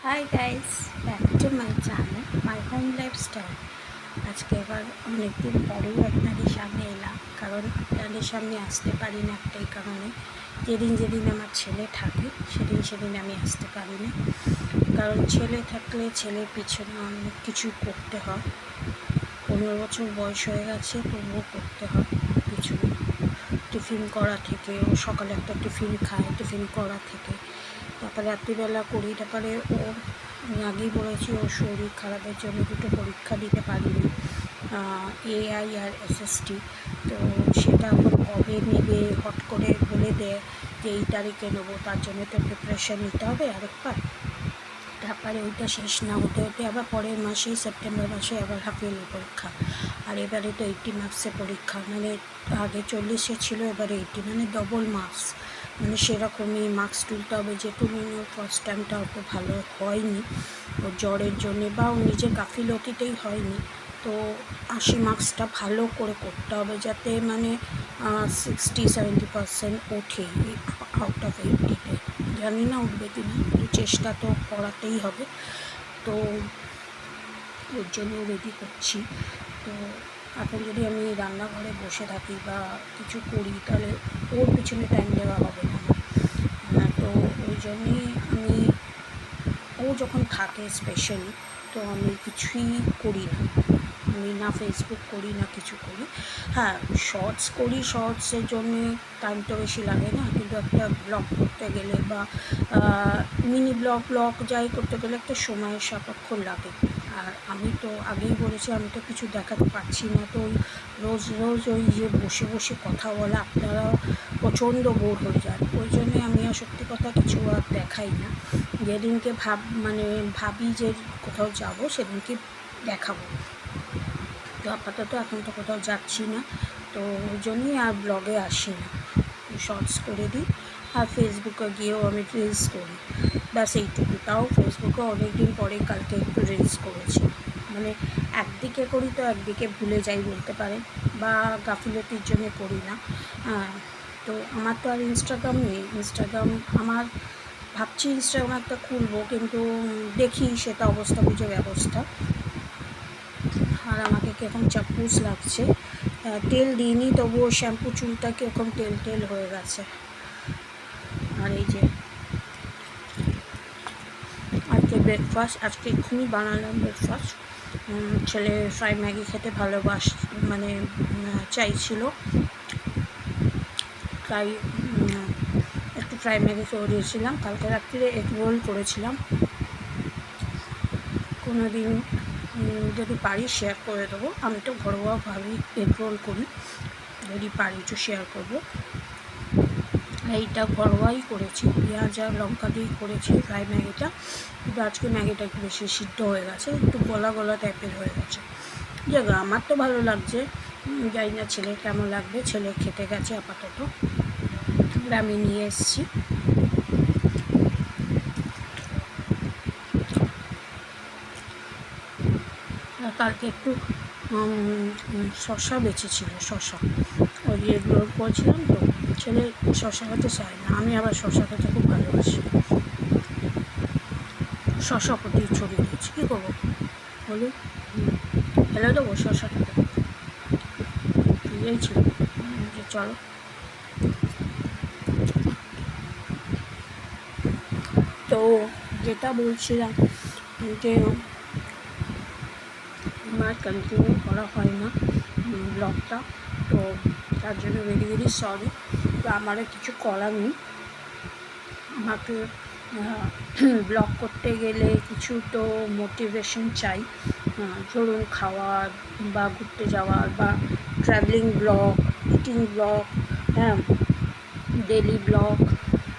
Hi guys, back to my channel my home lifestyle. আজকে এবার অনেকদিন পরেও আপনাদের সামনে এলাম, কারণ আপনাদের সামনে আসতে পারি না একটাই কারণে, যেদিন আমার ছেলে থাকে সেদিন আমি আসতে পারি না। কারণ ছেলে থাকলে ছেলের পিছনে অনেক কিছু করতে হয়। 15 বছর বয়স হয়ে গেছে, তবুও করতে হয় পিছনে। টিফিন করা থেকে, ও সকালে একটা টিফিন খায়, টিফিন করা থেকে তারপরে রাত্রিবেলা করি। তারপরে ওর আমি আগেই বলেছি, ওর শরীর খারাপের জন্য দুটো পরীক্ষা দিতে পারিনি, এআই আর এসএসটি। তো সেটা এখন কবে নেবে হট করে বলে দেয় যে এই তারিখে নেবো, তার জন্য তো প্রিপারেশান নিতে হবে আরেকবার। তারপরে ওইটা শেষ না হতে হতে আবার পরের মাসেই সেপ্টেম্বর মাসে আবার হাফ ইয়ারলি পরীক্ষা। আর এবারে তো 80 মার্কসের পরীক্ষা, মানে আগে 40 ছিল, এবারে 80, মানে ডবল মার্কস। মানে সেরকমই মার্কস তুলতে হবে। যেটুকু ফার্স্ট টাইমটা অত ভালো হয়নি ওর জ্বরের জন্যে, বা ও নিজের গাফিলতিতেই হয়নি। তো 80 মার্কসটা ভালো করে করতে হবে, যাতে মানে 60-70% ওঠে আউট অফ 80-তে। জানি না উঠবে কি না, কিন্তু চেষ্টা তো করাতেই হবে। তো ওর জন্য রেডি করছি। তো এখন যদি আমি রান্নাঘরে বসে থাকি বা কিছু করি, তাহলে ওর পিছনে টাইম দেওয়া হবে না। তো ওই জন্যেই আমি, ও যখন থাকে স্পেশালি, তো আমি কিছুই করি না। আমি না ফেসবুক করি, না কিছু করি। হ্যাঁ, শর্টস করি, শর্টসের জন্যে টাইম তো বেশি লাগে না, কিন্তু একটা ব্লগ করতে গেলে বা মিনি ব্লগ যাই করতে গেলে একটা সময়ের সাপেক্ষ লাগে। আর আমি তো আগেই বলেছি, আমি তো কিছু দেখাতে পারছি না। তো রোজ ওই যে বসে বসে কথা বলা, আপনারাও প্রচণ্ড বোর হয়ে যায়। ওই জন্যে আমি আর সত্যি কথা কিছু আর দেখাই না। যেদিনকে ভাবি যে কোথাও যাব, সেদিনকে দেখাবো। তো আপাতত এখন তো কোথাও যাচ্ছি না, তো ওই জন্যই আর ব্লগে আসি না। শর্টস করে দিই, আর ফেসবুকে গিয়েও আমি রিলস করি, ব্যাস এইটুকু। তাও ফেসবুকে অনেক দিন পরে কালকে একটু রিলস করেছি। মানে একদিকে করি তো একদিকে ভুলে যাই বলতে পারেন, বা গাফিলতির জন্য করি না। তো আমার তো আর ইনস্টাগ্রাম নেই। ইনস্টাগ্রাম আমার ভাবছি ইনস্টাগ্রাম একটা খুলবো, কিন্তু দেখি সেটা অবস্থা বুঝে ব্যবস্থা। আর আমাকে কীরকম চাপ্পুস লাগছে, তেল দিইনি তবুও শ্যাম্পু চুলটা কীরকম তেল হয়ে গেছে। আর এই যে আজকে ব্রেকফাস্ট, আজকে এক্ষুনি বানালাম ব্রেকফাস্ট। ছেলে ফ্রাই ম্যাগি খেতে চাইছিল, তাই একটু ফ্রাই ম্যাগি করে দিয়েছিলাম। কালকে রাত্রিরে এগ রোল করেছিলাম। কোনো দিন যদি পারি শেয়ার করে দেবো। আমি তো ঘরোয়াভাবেই এগ রোল করি, যদি পারি একটু শেয়ার করবো। এইটা ঘরোয়াই করেছি, পেঁয়াজ আর লঙ্কা দিয়েই করেছি ফ্রাই ম্যাগিটা। কিন্তু আজকে ম্যাগিটা একটু বেশি সিদ্ধ হয়ে গেছে, একটু গলা টাইপের হয়ে গেছে। যাক, আমার তো ভালো লাগছে, জানি না ছেলের কেমন লাগবে। ছেলে খেতে গেছে আপাতত, আমি নিয়ে এসেছি। কালকে একটু শশা বেঁচেছিল, শশা ওই এগুলো করেছিলাম। তো ছেলে শশা খেতে চায় না, আমি আবার শশা খেতে খুব ভালোবাসি। শশা প্রতি ছড়িয়ে দিয়েছি, কী করবো বলুন, ফেলে দেবো শশা খেতে? দিয়েছিল যে চলো। তো যেটা বলছিলাম যে আমার কন্টিনিউ করা হয় না ব্লগটা, তো তার জন্য ভেরি সরি। তো আমারও কিছু করার নেই। আমাকে ব্লগ করতে গেলে কিছু তো মোটিভেশন চাই। ধরুন খাওয়ার বা ঘুরতে যাওয়ার, বা ট্রাভেলিং ব্লগ, ইটিং ব্লগ, হ্যাঁ, ডেলি ব্লগ।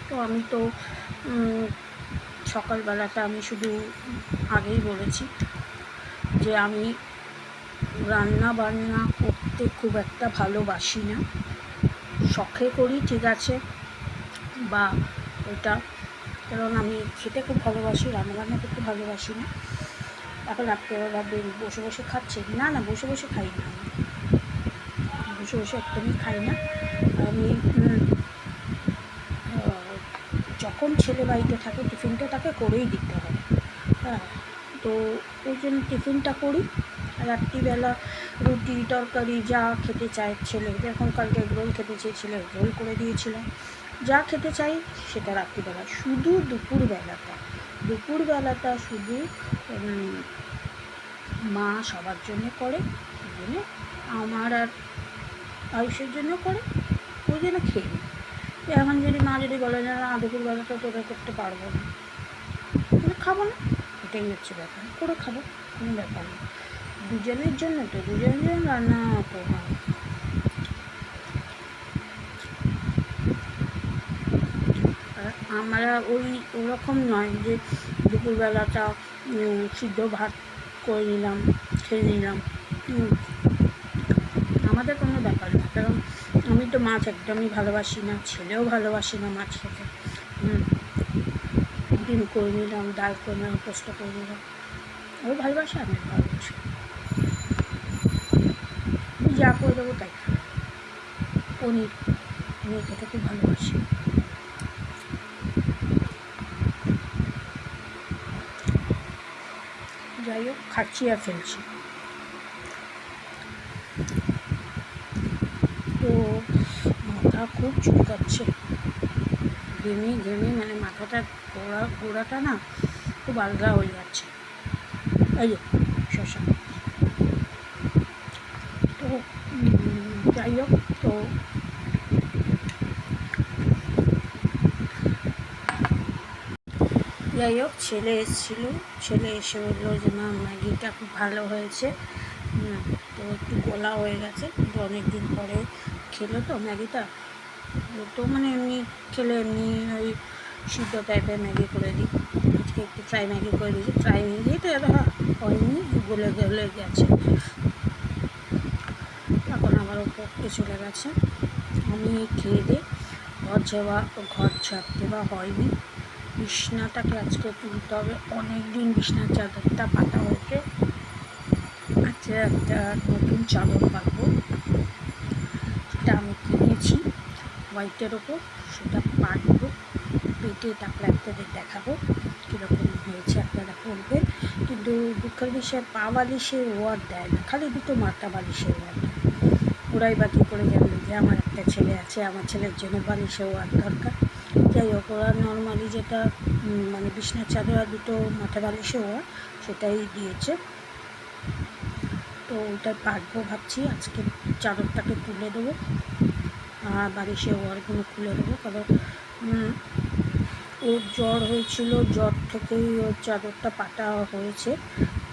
তো আমি তো সকালবেলাটা আমি শুধু, আগেই বলেছি যে আমি রান্না বান্না করতে খুব একটা ভালোবাসি না। শখে করি ঠিক আছে, বা ওটা, কারণ আমি খেতে খুব ভালোবাসি, রান্নাবান্না করতে ভালোবাসি না। এখন আপনারা ভাববেন বসে বসে খাচ্ছে, না বসে বসে খাই না, আমি বসে বসে একদমই খাই না। আমি যখন ছেলে বাড়িতে থাকে টিফিনটা তাকে করেই দিতে হয়। তো ওই জন্য টিফিনটা করি। রাত্রিবেলা রুটি তরকারি যা খেতে চায় ছেলে, যখন কালকে এগরোল খেতে চেয়েছিল এগরোল করে দিয়েছিলাম, যা খেতে চাই সেটা রাত্রিবেলা। শুধু দুপুরবেলাটা শুধু মা সবার জন্য করে, ওই জন্য আমার আর আয়ুষের জন্য করে, ওই জন্য খেয়ে নিই। এখন যদি মা যদি বলে যে না দুপুরবেলাটা তোরা করতে পারবো না, তাহলে খাবো না, এটাই হচ্ছে ব্যাপার, করে খাবো, কোনো ব্যাপার না। দুজনের জন্য তো দুজনের জন্য রান্না তো হয়। আর আমরা ওরকম নয় যে দুপুরবেলাটা সিদ্ধ ভাত করে নিলাম, খেয়ে নিলাম, আমাদের কোনো ব্যাপার না। কারণ আমি তো মাছ একদমই ভালোবাসি না, ছেলেও ভালোবাসি না মাছ খেতে। ডিম করে নিলাম, ডাল করে নিলাম, পোস্ত করে নিলাম, ও ভালোবাসে, আমি ভালোবাসি, যা করে দেবো তাই। পনির খেতে খুব ভালোবাসি। যাই হোক, খাচ্ছি আর ফেলছি। তো মাথা খুব চুলকাচ্ছে, ঘেমে মানে মাথাটা গোড়াটা না খুব আলগা হয়ে যাচ্ছে। এই যে শশা। তো যাই হোক, তো ছেলে এসেছিলো, ছেলে এসে বললো যে মা ম্যাগিটা খুব ভালো হয়েছে। তো একটু গোলা হয়ে গেছে, কিন্তু অনেক দিন পরে খেলো তো ম্যাগিটা, তো মানে এমনি খেলে এমনি ওই সিদ্ধ টাইপের ম্যাগি করে দিই। আজকে একটু ফ্রাই ম্যাগি করে দিয়েছি, ফ্রাই ম্যাগি তো এরা হয়নি, গলে গেছে। এখন আবারও পড়তে চলে গেছে। আমি খেয়ে দিয়ে ঘর ঝাড়তে বা হয়নি, বিছনাটাকে আজকে তুলতে হবে। অনেক দিন বিছনার চাদরটা পাতা হয়েছে, আজকে একটা নতুন চাদর পাতবো, সেটা আমি কিনেছি হোয়াইটের ওপর, সেটা পাতবো, পেটে তারপরে আপনাদের দেখাবো কীরকম হয়েছে, আপনারা বলবেন। কিন্তু দুঃখের বিষয়ে পা বালিশের ওয়ার্ড দেয় না, খালি দুটো মাথা বালিশের ওয়ার্ড দেয়। ওরাই বা কী করে জানবে যে আমার একটা ছেলে আছে, আমার ছেলের জন্য বালিশের ওয়ার্ড দরকার। যাই হোক, ওরা নর্মালি যেটা মানে বিছনার চাদর আর দুটো মাথা বালিশের ওয়ার্ড সেটাই দিয়েছে। তো ওইটাই পাতবো ভাবছি, আজকে চাদরটাকে তুলে দেবো আর বালিশের ওয়ারগুলো খুলে দেবো। কারণ ওর জ্বর হয়েছিল, জ্বর থেকেই ওর চাদরটা পাতা হয়েছে,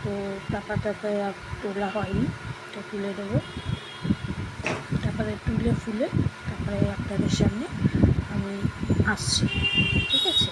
তো টাকাটাকে আর তোলা হয়নি, তো তুলে দেবো। তারপরে তুলে ফুলে তারপরে আপনাদের সামনে আমি আসছি, ঠিক আছে?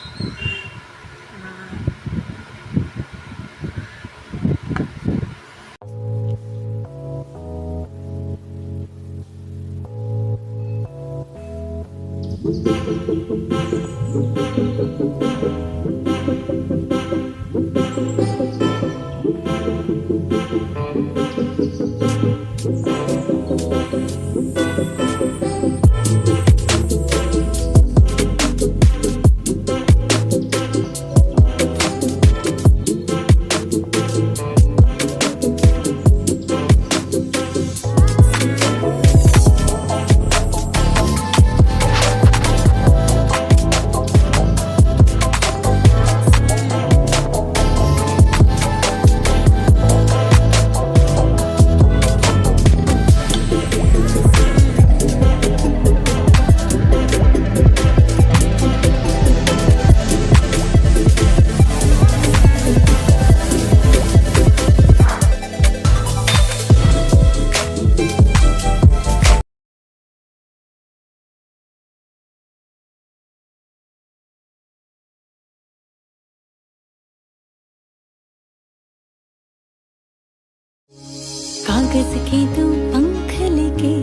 कागज के दो पंख लेके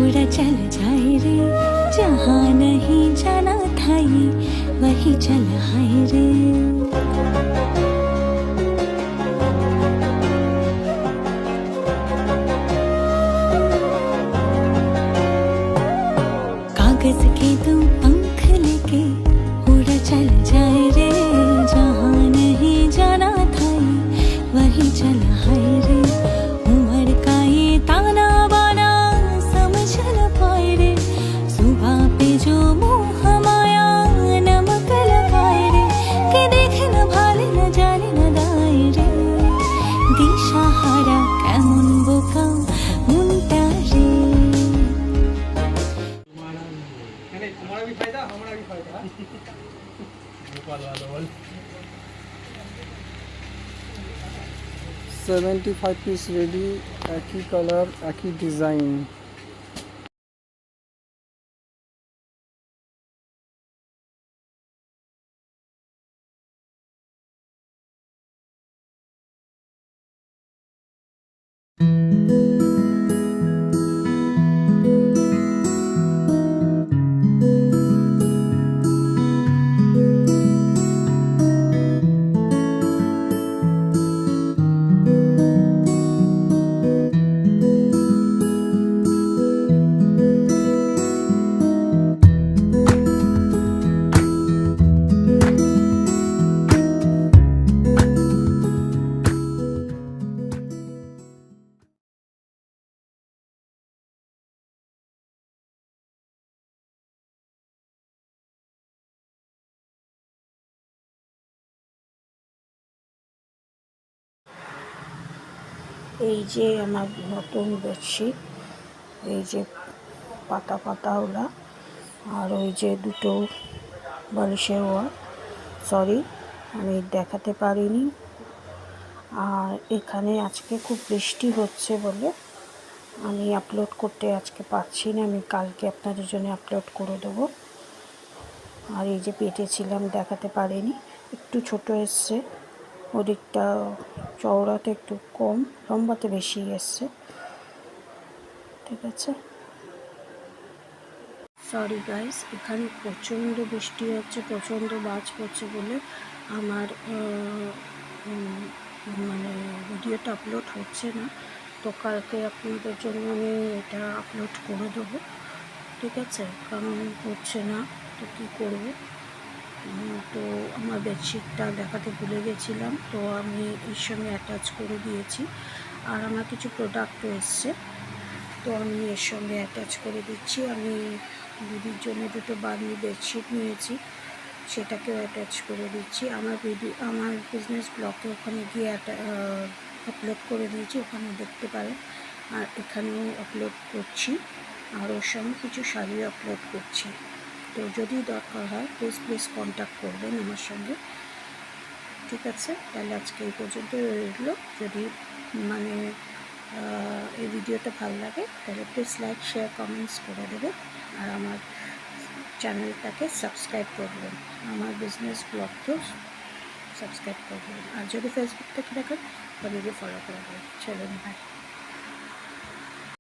उड़ा चल जाए रे, जहाँ नहीं जाना था ये वही चल हाय रे। कागज के दो पंख लेके उड़ा चल जाए रे, जहाँ नहीं जाना था ये 75 পিস রেডি, একই কালার একই ডিজাইন। এই যে আমার নতুন বেডশিট, এই যে পাতা পাতা ওলা, আর ওই যে দুটো বালিশের ওয়ার, সরি আমি দেখাতে পারিনি। আর এখানে আজকে খুব বৃষ্টি হচ্ছে বলে আমি আপলোড করতে আজকে পারছি না, আমি কালকে আপনাদের জন্য আপলোড করে দেবো। আর এই যে পেটেছিলাম দেখাতে পারিনি, একটু ছোট এসছে, ওদিকটা চওড়াতে একটু কম, লম্বাতে বেশি এসছে, ঠিক আছে। সরি গাইস, এখানে প্রচণ্ড বৃষ্টি হচ্ছে, প্রচণ্ড বাজ পড়ছে বলে আমার মানে ভিডিওটা আপলোড হচ্ছে না। তো কালকে আপনাদের জন্য আমি এটা আপলোড করে দেবো, ঠিক আছে, কারণ হচ্ছে না তো কী করবো। তো আমার বেডশিটটা দেখাতে ভুলে গেছিলাম, তো আমি এর সঙ্গে অ্যাটাচ করে দিয়েছি। আর আমার কিছু প্রোডাক্টও এসছে, তো আমি এর সঙ্গে অ্যাটাচ করে দিচ্ছি। আমি দিদির জন্য দুটো বার্নি বেডশিট নিয়েছি, সেটাকেও অ্যাটাচ করে দিচ্ছি। আমার বিজনেস ব্লগে ওখানে গিয়ে আপলোড করে দিয়েছি, ওখানে দেখতে পারেন। আর এখানেও আপলোড করছি, আর ওর সঙ্গে কিছু শাড়িও আপলোড করছি। তো যদি দরকার হয় প্লিজ কন্ট্যাক্ট করবেন আমার সঙ্গে, ঠিক আছে। তাহলে আজকে এই পর্যন্ত রইলো। যদি মানে এই ভিডিওটা ভালো লাগে তাহলে প্লিজ লাইক শেয়ার কমেন্টস করে দেবেন, আর আমার চ্যানেলটাকে সাবস্ক্রাইব করবেন, আমার বিজনেস ব্লগকেও সাবস্ক্রাইব করবেন। আর যদি ফেসবুক থেকে দেখেন তাহলে ফলো করে দেবেন। চলুন, বাই।